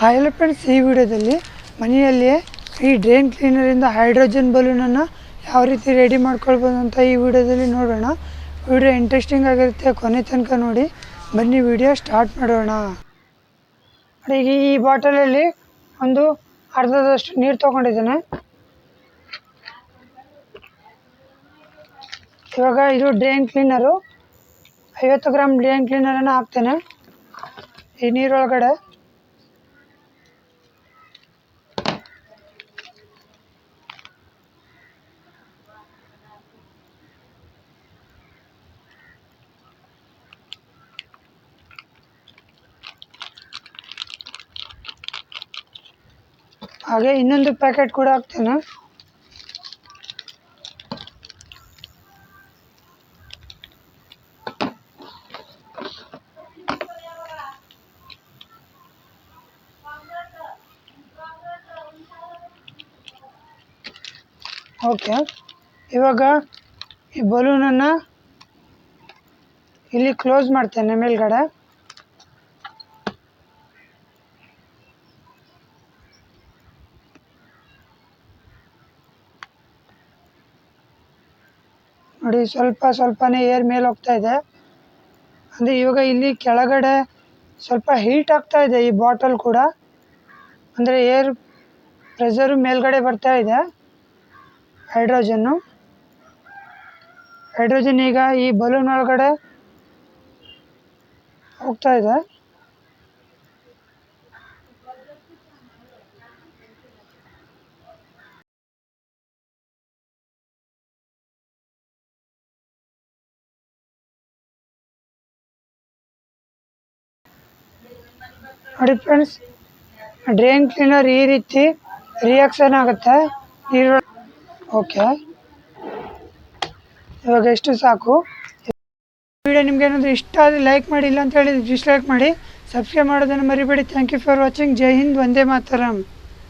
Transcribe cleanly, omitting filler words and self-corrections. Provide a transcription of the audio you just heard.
Hi friends, ಈ ವಿಡಿಯೋದಲ್ಲಿ ಮನೆಯಲ್ಲಿಯೇ ಈ ಡ್ರೈನ್ ಕ್ಲೀನರಿಂದ ಹೈಡ್ರೋಜನ್ ಬಲೂನನ್ನು ಯಾವ ರೀತಿ ರೆಡಿ ಮಾಡ್ಕೊಳ್ಬೋದು ಅಂತ ಈ ವಿಡಿಯೋದಲ್ಲಿ ನೋಡೋಣ. ವಿಡಿಯೋ ಇಂಟ್ರೆಸ್ಟಿಂಗ್ ಆಗಿರುತ್ತೆ, ಕೊನೆ ತನಕ ನೋಡಿ. ಬನ್ನಿ ವಿಡಿಯೋ ಸ್ಟಾರ್ಟ್ ಮಾಡೋಣ. ಈಗ ಈ ಬಾಟಲಲ್ಲಿ ಒಂದು ಅರ್ಧದಷ್ಟು ನೀರು ತೊಗೊಂಡಿದ್ದೇನೆ. ಇವಾಗ ಇದು ಡ್ರೈನ್ ಕ್ಲೀನರು, 50 ಗ್ರಾಮ್ ಡ್ರೈನ್ ಕ್ಲೀನರನ್ನು ಹಾಕ್ತೇನೆ ಈ ನೀರೊಳಗಡೆ. ಹಾಗೆ ಇನ್ನೊಂದು ಪ್ಯಾಕೆಟ್ ಕೂಡ ಹಾಕ್ತೇನೆ. ಓಕೆ, ಇವಾಗ ಈ ಬಲೂನನ್ನು ಇಲ್ಲಿ ಕ್ಲೋಸ್ ಮಾಡ್ತೇನೆ ಮೇಲ್ಗಡೆ. ನೋಡಿ, ಸ್ವಲ್ಪ ಸ್ವಲ್ಪನೇ ಏರ್ ಮೇಲೆ ಹೋಗ್ತಾ ಇದೆ. ಅಂದರೆ ಇವಾಗ ಇಲ್ಲಿ ಕೆಳಗಡೆ ಸ್ವಲ್ಪ ಹೀಟ್ ಆಗ್ತಾ ಇದೆ ಈ ಬಾಟಲ್ ಕೂಡ, ಅಂದರೆ ಏರ್ ಪ್ರೆಷರು ಮೇಲ್ಗಡೆ ಬರ್ತಾ ಇದೆ. ಹೈಡ್ರೋಜನ್ ಈಗ ಈ ಬಲೂನ್ ಒಳಗಡೆ ಹೋಗ್ತಾ ಇದೆ. ನೋಡಿ ಫ್ರೆಂಡ್ಸ್, ಡ್ರೈನ್ ಕ್ಲೀನರ್ ಈ ರೀತಿ ರಿಯಾಕ್ಷನ್ ಆಗುತ್ತೆ ನೀರು. ಓಕೆ, ಇವಾಗ ಎಷ್ಟು ಸಾಕು. ವಿಡಿಯೋ ನಿಮ್ಗೆ ಏನಾದರೂ ಇಷ್ಟ ಆದರೆ ಲೈಕ್ ಮಾಡಿ, ಇಲ್ಲ ಅಂತ ಹೇಳಿದ್ರೆ ಡಿಸ್ಲೈಕ್ ಮಾಡಿ. ಸಬ್ಸ್ಕ್ರೈಬ್ ಮಾಡೋದನ್ನು ಮರಿಬೇಡಿ. Thank you for watching. ಜೈ ಹಿಂದ್, ವಂದೇ ಮಾತರಂ.